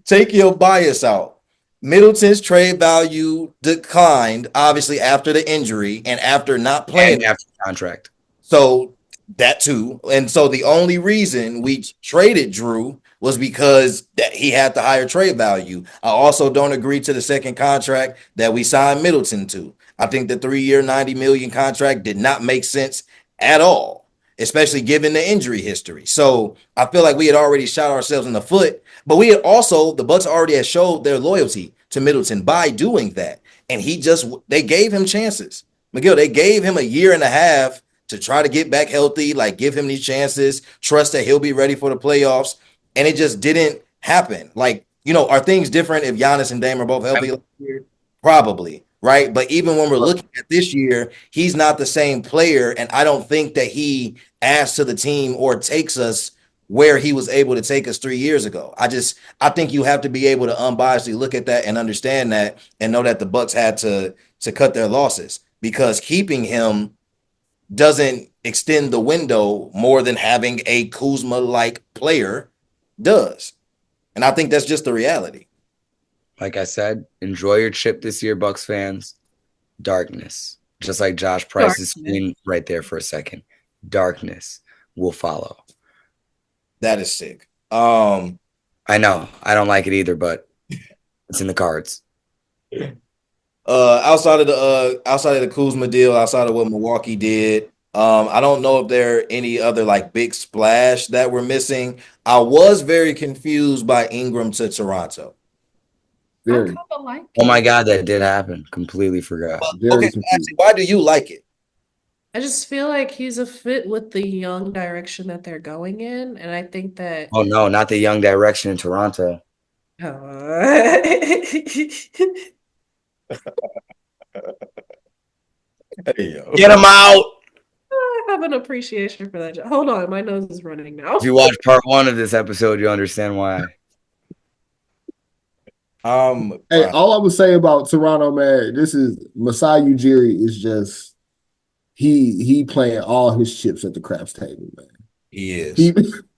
Take your bias out. Middleton's trade value declined, obviously, after the injury and after not playing. And after the contract. So that too. And so the only reason we traded Drew was because that he had the higher trade value. I also don't agree to the second contract that we signed Middleton to. I think the 3-year, 90 million contract did not make sense at all, especially given the injury history. So I feel like we had already shot ourselves in the foot, but we had also, the Bucks already had showed their loyalty to Middleton by doing that. And they gave him chances. McGill, they gave him a year and a half to try to get back healthy, like give him these chances, trust that he'll be ready for the playoffs. And it just didn't happen. Like, are things different if Giannis and Dame are both healthy last year? Probably, right? But even when we're looking at this year, he's not the same player. And I don't think that he adds to the team or takes us where he was able to take us 3 years ago. I think you have to be able to unbiasedly look at that and understand that and know that the Bucks had to cut their losses, because keeping him doesn't extend the window more than having a Kuzma-like player does. And I think that's just the reality. Like I said, enjoy your chip this year, Bucks fans. Darkness. Just like Josh Price's screen right there for a second. Darkness will follow. That is sick. I know. I don't like it either, but it's in the cards. Outside of the Kuzma deal, outside of what Milwaukee did, I don't know if there are any other like big splash that we're missing. I was very confused by Ingram to Toronto. Very. I kind of like Oh my it. God, that did happen. Completely forgot. Very Okay, so actually, why do you like it? I just feel like he's a fit with the young direction that they're going in, and I think that Oh no, not the young direction in Toronto. Get him out. I have an appreciation for that. Hold on, my nose is running now. If you watch part 1 of this episode, you'll understand why. Hey, all I would say about Toronto, man, this is Masai Ujiri is just he playing all his chips at the craps table, man. He is.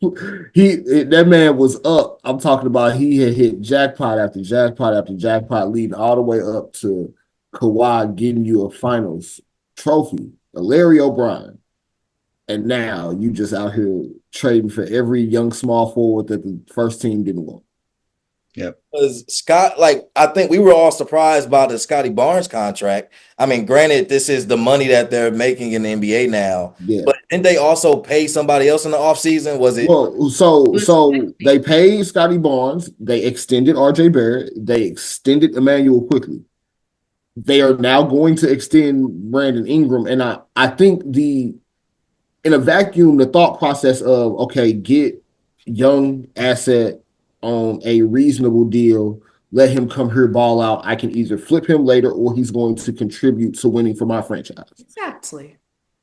That man was up. I'm talking about he had hit jackpot after jackpot after jackpot, leading all the way up to Kawhi getting you a finals trophy, a Larry O'Brien. And now you just out here trading for every young small forward that the first team didn't want. Yep. Because Scott, like, I think we were all surprised by the Scotty Barnes contract. I mean, granted, this is the money that they're making in the NBA now. Yeah. But didn't they also pay somebody else in the offseason? Was it? Well, so they paid Scotty Barnes. They extended RJ Barrett. They extended Emmanuel Quickly. They are now going to extend Brandon Ingram. And I think in a vacuum, the thought process of, okay, get young asset on a reasonable deal, let him come here, ball out. I can either flip him later or he's going to contribute to winning for my franchise. Exactly.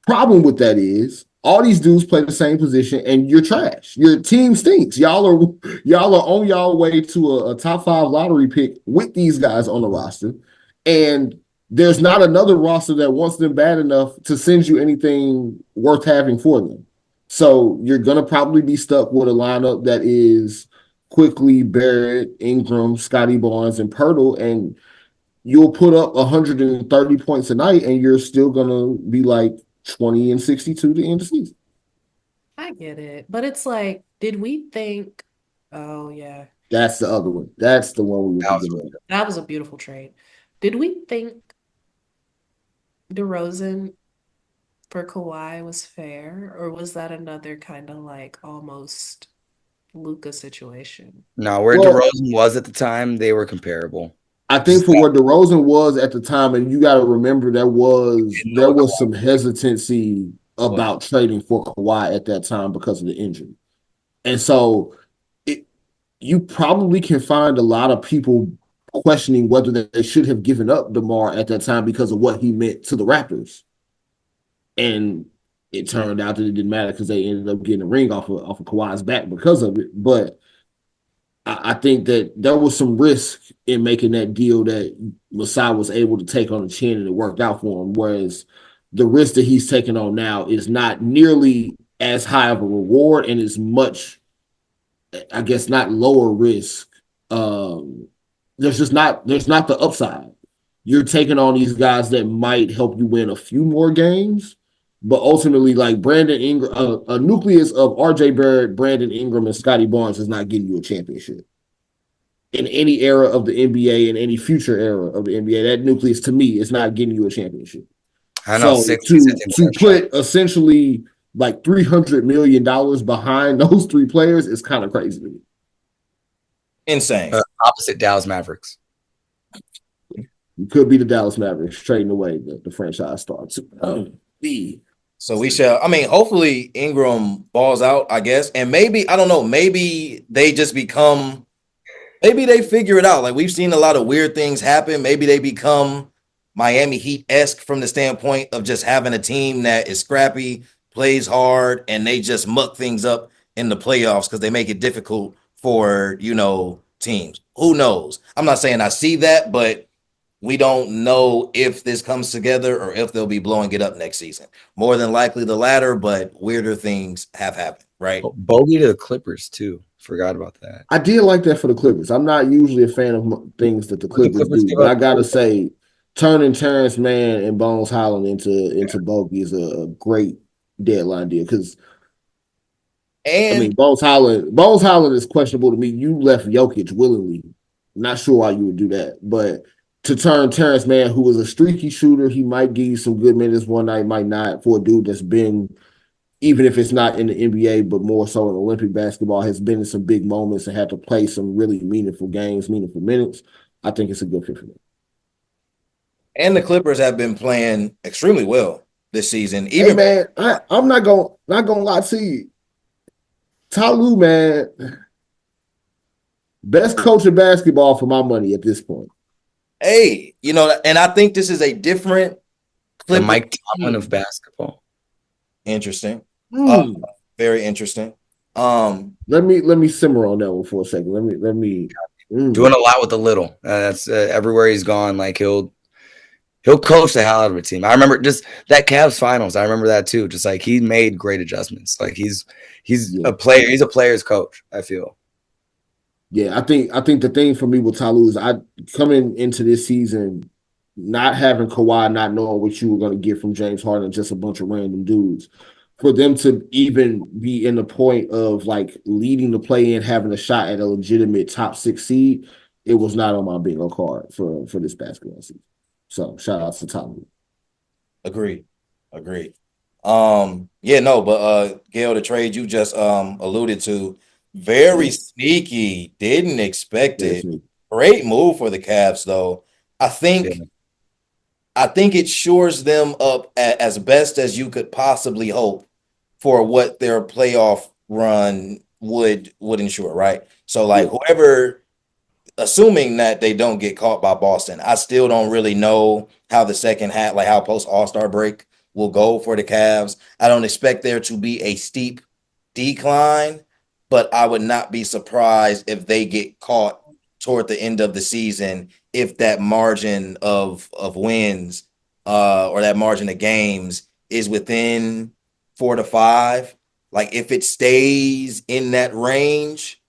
Problem with that is all these dudes play the same position and you're trash. Your team stinks. Y'all are on y'all way to a top 5 lottery pick with these guys on the roster. And there's not another roster that wants them bad enough to send you anything worth having for them. So you're going to probably be stuck with a lineup that is Quickly, Barrett, Ingram, Scotty Barnes, and Pirtle, and you'll put up 130 points a night, and you're still going to be like 20 and 62 to end the season. I get it. But it's like, did we think, oh, yeah. That's the other one. That's the one we were thinking about. That was a beautiful trade. Did we think DeRozan for Kawhi was fair, or was that another kind of like almost Luka situation? No, where DeRozan was at the time, they were comparable. I think for what DeRozan was at the time, and you got to remember there was some hesitancy about trading for Kawhi at that time because of the injury. And so you probably can find a lot of people questioning whether they should have given up DeMar at that time because of what he meant to the Raptors. And it turned out that it didn't matter because they ended up getting a ring off of Kawhi's back because of it. But I think that there was some risk in making that deal that Masai was able to take on the chin, and it worked out for him. Whereas the risk that he's taking on now is not nearly as high of a reward and is much, I guess, not lower risk. There's not the upside. You're taking on these guys that might help you win a few more games, but ultimately, like Brandon Ingram, a nucleus of R.J. Barrett, Brandon Ingram, and Scotty Barnes is not getting you a championship in any era of the NBA, in any future era of the NBA. That nucleus, to me, is not getting you a championship. I know So 60s, I think to that's right. put essentially like $300 million behind those three players is kind of crazy to me. Insane. Opposite Dallas Mavericks. You could be the Dallas Mavericks trading away the franchise star. So we shall. I mean, hopefully Ingram balls out, I guess, and maybe I don't know. Maybe they just become. Maybe they figure it out. Like we've seen a lot of weird things happen. Maybe they become Miami Heat-esque from the standpoint of just having a team that is scrappy, plays hard, and they just muck things up in the playoffs because they make it difficult for teams. Who knows? I'm not saying I see that, but we don't know if this comes together or if they'll be blowing it up next season. More than likely the latter, but weirder things have happened, right? Bogey to the Clippers, too. Forgot about that. I did like that for the Clippers. I'm not usually a fan of things that the Clippers do, but I got to say, turning Terrence Mann and Bones Highland into Bogey is a great deadline deal because Bones Highland is questionable to me. You left Jokic willingly. Not sure why you would do that, but to turn Terrence Mann, who was a streaky shooter, he might give you some good minutes one night, might not, for a dude that's been, even if it's not in the NBA, but more so in Olympic basketball, has been in some big moments and had to play some really meaningful games, meaningful minutes. I think it's a good fit for them. And the Clippers have been playing extremely well this season. Even hey man, I'm not gonna lie to you. Ty Lue, man, best coach in basketball for my money at this point. Hey, and I think this is a different Clipper. The Mike Tomlin of basketball. Interesting. Very interesting. Let me simmer on that one for a second. Let me doing a lot with the little. That's everywhere he's gone. Like he'll coach the hell out of a team. I remember just that Cavs finals. I remember that too. Just like he made great adjustments. Like he's a player. He's a player's coach, I feel. Yeah, I think the thing for me with Ty Lue is I coming into this season, not having Kawhi, not knowing what you were going to get from James Harden, just a bunch of random dudes. For them to even be in the point of like leading the play-in, having a shot at a legitimate top 6 seed, it was not on my bingo card for this basketball season. So shout out to Ty Lue. Agreed. Gail, the trade you just alluded to, very sneaky. Didn't expect it. Great move for the Cavs, though. I think it shores them up as best as you could possibly hope for what their playoff run would ensure, right? So, like, whoever, assuming that they don't get caught by Boston, I still don't really know how the second half, like how post All-Star break will go for the Cavs. I don't expect there to be a steep decline, but I would not be surprised if they get caught toward the end of the season if that margin of wins or that margin of games is within 4 to 5. Like if it stays in that range,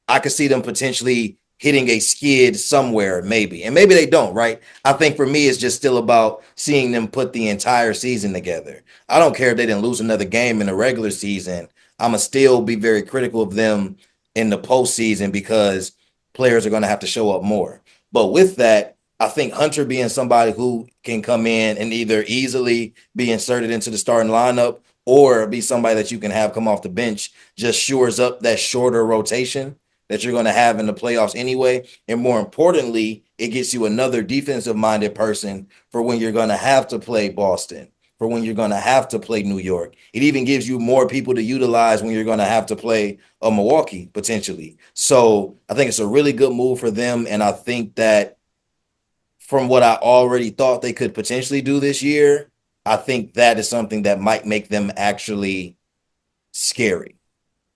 I could see them potentially hitting a skid somewhere, maybe. And maybe they don't, right? I think for me, it's just still about seeing them put the entire season together. I don't care if they didn't lose another game in the regular season. I'm going to still be very critical of them in the postseason because players are going to have to show up more. But with that, I think Hunter being somebody who can come in and either easily be inserted into the starting lineup or be somebody that you can have come off the bench just shores up that shorter rotation that you're going to have in the playoffs anyway. And more importantly, it gets you another defensive-minded person for when you're going to have to play Boston, for when you're going to have to play New York. It even gives you more people to utilize when you're going to have to play a Milwaukee, potentially. So I think it's a really good move for them, and I think that from what I already thought they could potentially do this year, I think that is something that might make them actually scary.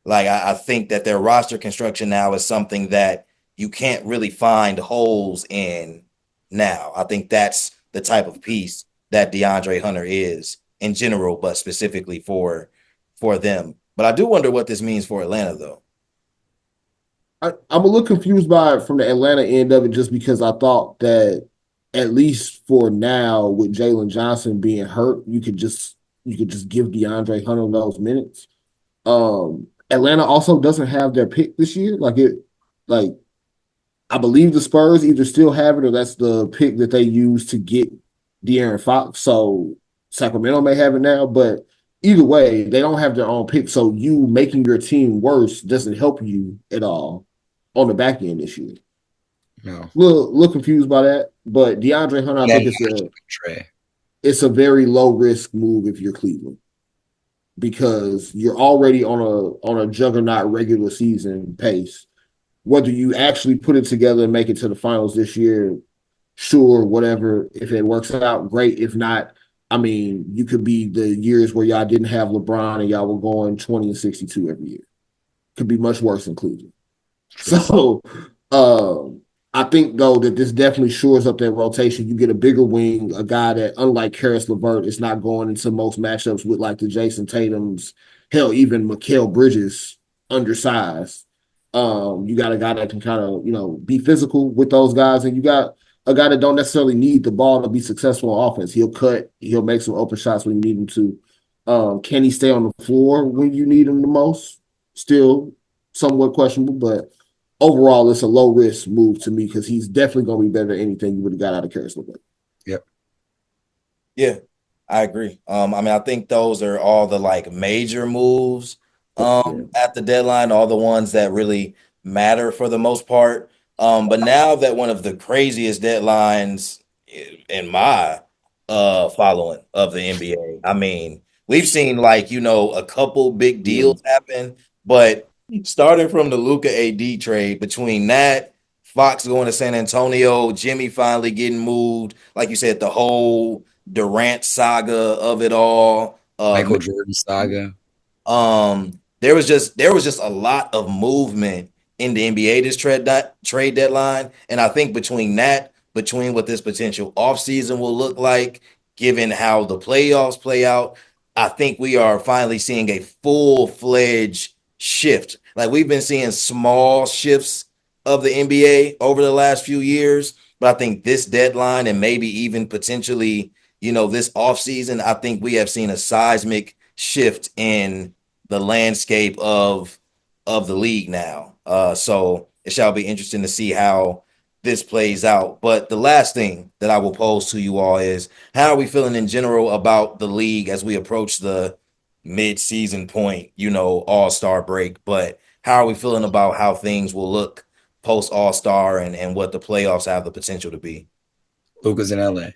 Like, I think that their roster construction now is something that you can't really find holes in now. I think that's the type of piece that DeAndre Hunter is in general, but specifically for them. But I do wonder what this means for Atlanta, though. I'm a little confused by it from the Atlanta end of it, just because I thought that at least for now, with Jalen Johnson being hurt, you could just give DeAndre Hunter those minutes. Atlanta also doesn't have their pick this year. Like I believe the Spurs either still have it or that's the pick that they used to get De'Aaron Fox. So Sacramento may have it now, but either way, they don't have their own pick. So you making your team worse doesn't help you at all on the back end this year. No. Little confused by that. But DeAndre Hunter, I think it's a very low risk move if you're Cleveland, because you're already on a juggernaut regular season pace. Whether you actually put it together and make it to the finals this year, sure, whatever. If it works out, great. If not, I mean, you could be the years where y'all didn't have LeBron and y'all were going 20-62 every year. Could be much worse in Cleveland. So I think, though, that this definitely shores up that rotation. You get a bigger wing, a guy that, unlike Karis LeVert, is not going into most matchups with like the Jason Tatums, hell, even Mikal Bridges, undersized. You got a guy that can kind of, be physical with those guys, and you got a guy that don't necessarily need the ball to be successful on offense. He'll cut, he'll make some open shots when you need him to. Can he stay on the floor when you need him the most? Still somewhat questionable, but overall, it's a low risk move to me because he's definitely going to be better than anything you would have got out of Karis LeVert. Yep. Yeah, I agree. I think those are all the like major moves at the deadline, all the ones that really matter for the most part. But now that one of the craziest deadlines in my following of the NBA, I mean, we've seen a couple big deals happen, but starting from the Luka AD trade, between that, Fox going to San Antonio, Jimmy finally getting moved, like you said, the whole Durant saga of it all, Michael Jordan saga. There was just a lot of movement in the NBA this trade deadline, and I think between what this potential offseason will look like, given how the playoffs play out, I think we are finally seeing a full-fledged shift. Like, we've been seeing small shifts of the NBA over the last few years, but I think this deadline and maybe even potentially, this offseason, I think we have seen a seismic shift in the landscape of the league now. So it shall be interesting to see how this plays out. But the last thing that I will pose to you all is, how are we feeling in general about the league as we approach the mid-season point, all-star break? But how are we feeling about how things will look post all-star and what the playoffs have the potential to be? Luka's in LA.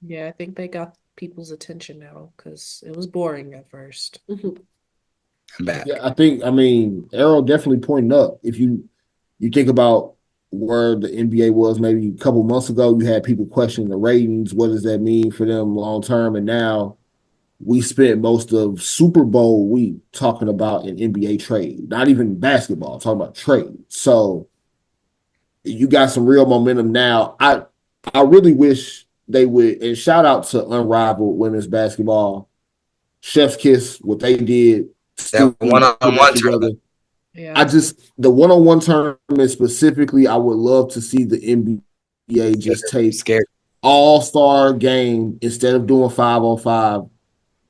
Yeah, I think they got people's attention now because it was boring at first. I'm back. Yeah, Arrow definitely pointing up. If you think about where the NBA was maybe a couple months ago, you had people questioning the ratings. What does that mean for them long term? And now we spent most of Super Bowl week talking about an NBA trade, not even basketball, talking about trade. So you got some real momentum now. I really wish they would, and shout out to Unrivaled Women's Basketball. Chef's kiss, what they did. That one-on-one tournament. Yeah. The one-on-one tournament specifically, I would love to see the NBA just take all-star game instead of doing 5-on-5.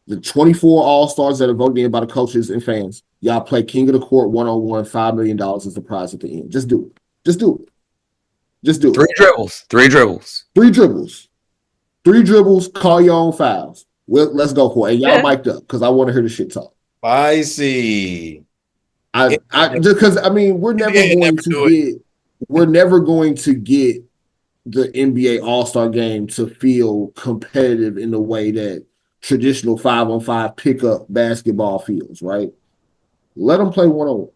The 24 all-stars that are voted in by the coaches and fans, y'all play king of the court one-on-one, $5 million is the prize at the end. Just do it. Just do it. Just do it. Three dribbles, call your own fouls. Well, let's go for it. And y'all mic'd up because I want to hear the shit talk. I see. Because we're never going to get the NBA All-Star game to feel competitive in the way that traditional 5-on-5 pickup basketball feels, right? Let them play one-on-one.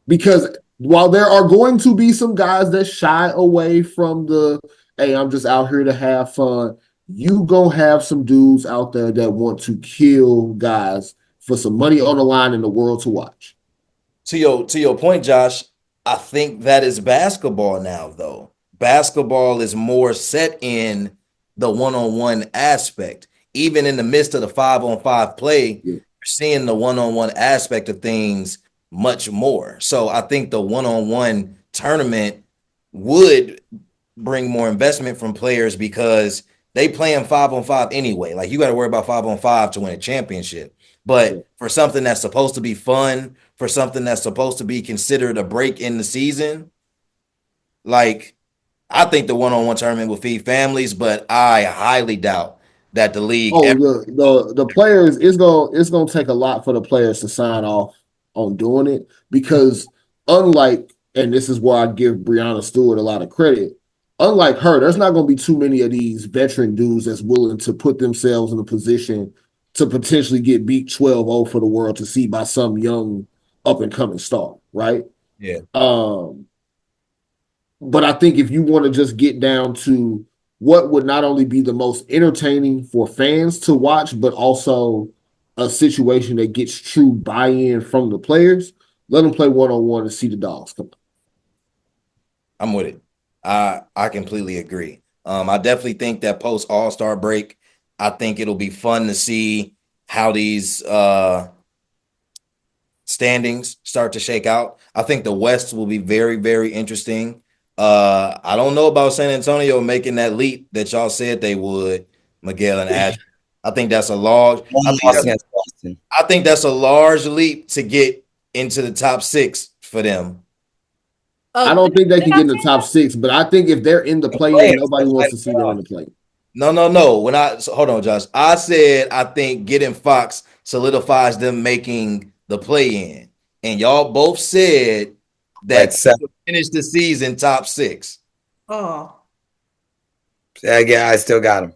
Because while there are going to be some guys that shy away from the, hey, I'm just out here to have fun, you gonna have some dudes out there that want to kill guys for some money on the line in the world to watch. To your point, Josh, I think that is basketball now, though. Basketball is more set in the one-on-one aspect. Even in the midst of the 5-on-5 play, Yeah. you're seeing the one-on-one aspect of things much more. So I think the one-on-one tournament would bring more investment from players because they playing 5-on-5 anyway. Like you got to worry about 5-on-5 to win a championship. But for something that's supposed to be fun, for something that's supposed to be considered a break in the season, like I think the one-on-one tournament will feed families, but I highly doubt that the league Oh, the players, it's gonna take a lot for the players to sign off on doing it because unlike, and this is where I give Breonna Stewart a lot of credit, unlike her, there's not gonna be too many of these veteran dudes that's willing to put themselves in a position to potentially get beat 12-0 for the world to see by some young up and coming star, right? Yeah. But I think if you want to just get down to what would not only be the most entertaining for fans to watch, but also a situation that gets true buy-in from the players, let them play one-on-one and see the dogs come. I'm with it. I completely agree. I definitely think that post All-Star break, I think it'll be fun to see how these standings start to shake out. I think the West will be very, very interesting. I don't know about San Antonio making that leap that y'all said they would, Miguel and Ash. I think that's a large. I think that's a large leap to get into the top 6 for them. I don't think they can get in the top 6, but I think if they're in the play-in, nobody wants to see them in the play. No. Hold on, Josh. I said I think getting Fox solidifies them making the play-in, and y'all both said that finish the season top 6. Oh, yeah, I still got him.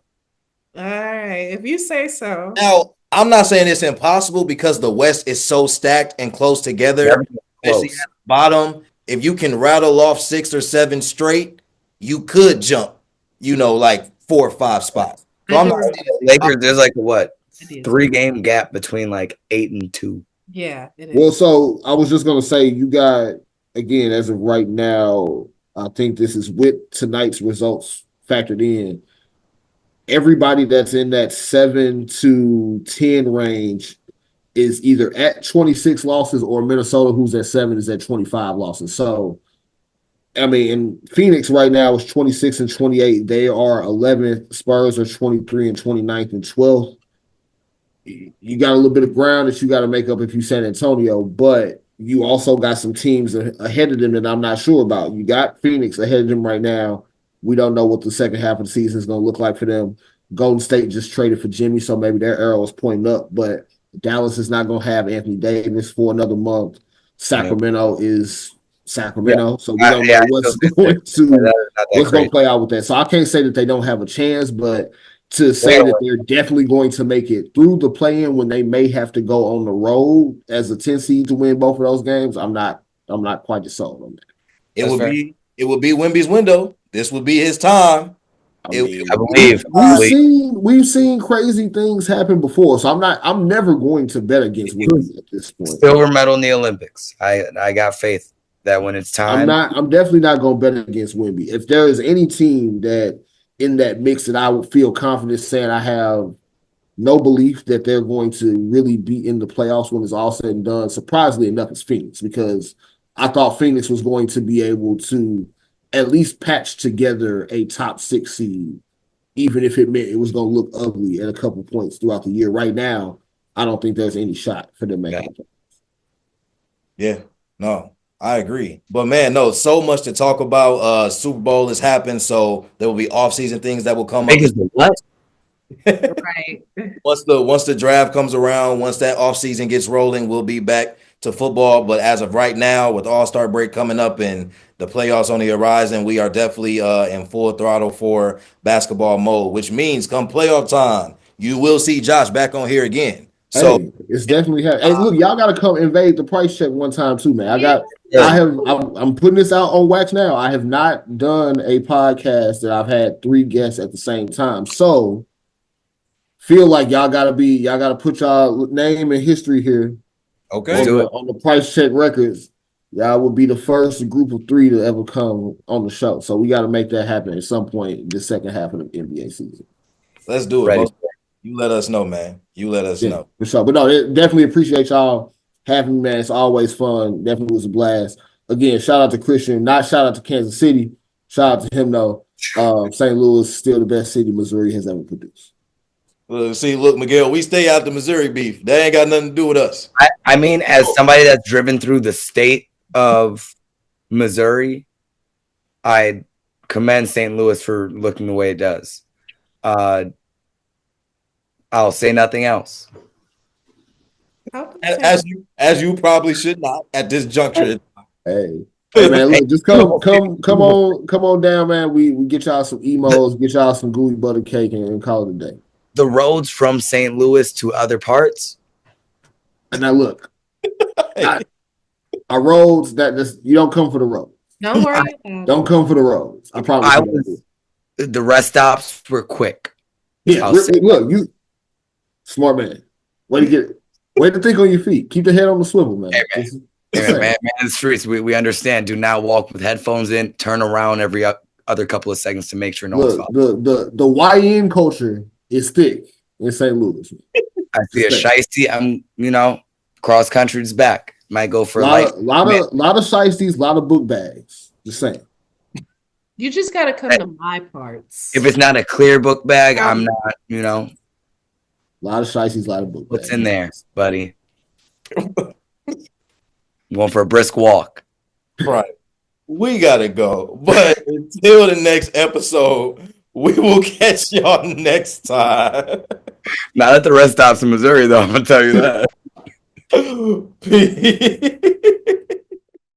all right. If you say so. Now, I'm not saying it's impossible because the West is so stacked and close together. Especially at the bottom, if you can rattle off 6 or 7 straight, you could jump, like 4 or 5 spots. So I'm not Lakers. There's like what 3-game gap between like 8 and 2. Yeah, it is. Well, so I was just gonna say, you got, again, as of right now, I think this is with tonight's results factored in. Everybody that's in that 7 to 10 range is either at 26 losses, or Minnesota, who's at 7, is at 25 losses. So, I mean, and Phoenix right now is 26 and 28. They are 11th. Spurs are 23 and 29th and 12th. You got a little bit of ground that you got to make up if you San Antonio, but you also got some teams ahead of them that I'm not sure about. You got Phoenix ahead of them right now. We don't know what the second half of the season is going to look like for them. Golden State just traded for Jimmy, so maybe their arrow is pointing up, but Dallas is not going to have Anthony Davis for another month. Sacramento is Sacramento, so we don't know what's going to play out with that. So I can't say that they don't have a chance, but to say that they're definitely going to make it through the play-in when they may have to go on the road as a 10 seed to win both of those games, I'm not quite as sold on that. It would be Wemby's window. This would be his time. I believe we've seen crazy things happen before, so I'm never going to bet against Wemby at this point. Silver medal in the Olympics. I got faith that when it's time. I'm definitely not going to bet against Wemby. If there is any team that in that mix that I would feel confident saying I have no belief that they're going to really be in the playoffs when it's all said and done, surprisingly enough, it's Phoenix, because I thought Phoenix was going to be able to at least patch together a top 6 seed, even if it meant it was going to look ugly at a couple points throughout the year. Right now, I don't think there's any shot for them making it. Yeah, no, I agree. But man, no, so much to talk about. Super Bowl has happened, so there will be off-season things that will come up. What? Right. Once the draft comes around, once that off-season gets rolling, we'll be back to football. But as of right now, with All-Star break coming up and the playoffs on the horizon, we are definitely in full throttle for basketball mode, which means come playoff time, you will see Josh back on here again. So it's definitely happening. Hey, look, y'all got to come invade the price check one time too, man. I'm putting this out on wax now. I have not done a podcast that I've had 3 guests at the same time. So feel like y'all got to put y'all name and history here. Okay. On the price check records. Y'all will be the first group of 3 to ever come on the show. So we got to make that happen at some point in the second half of the NBA season. Let's do it. Ready. You let us know, man. You let us Yeah, know. for sure. But no, definitely appreciate y'all having me, man. It's always fun. Definitely was a blast. Again, shout out to Christian. Not shout out to Kansas City. Shout out to him though. St. Louis still the best city Missouri has ever produced. Look, Miguel, we stay out the Missouri beef. That ain't got nothing to do with us. I mean, as somebody that's driven through the state of Missouri, I commend St. Louis for looking the way it does. I'll say nothing else. As you probably should not at this juncture. Hey man, look, just come on down, man. We get y'all some emos, get y'all some gooey butter cake, and call it a day. The roads from St. Louis to other parts. And now look, our roads you don't come for the road. Don't worry about it. Don't come for the roads. I promise. The rest stops were quick. Yeah, look, you smart man. Way to think on your feet. Keep the head on the swivel, man. Man, in the streets, we understand. Do not walk with headphones in. Turn around every other couple of seconds to make sure no one's following. The YN culture is thick in St. Louis. I see a shiesty. Cross country's back. Might go for lot of shiesties, a lot of book bags. Just saying. You just gotta come to my parts. If it's not a clear book bag, I'm not. A lot of shiesties, a lot of book bags. What's in there, buddy? Going for a brisk walk. Right. We gotta go. But until the next episode, we will catch y'all next time. Not at the rest stops in Missouri, though. I'm gonna tell you that. Peace.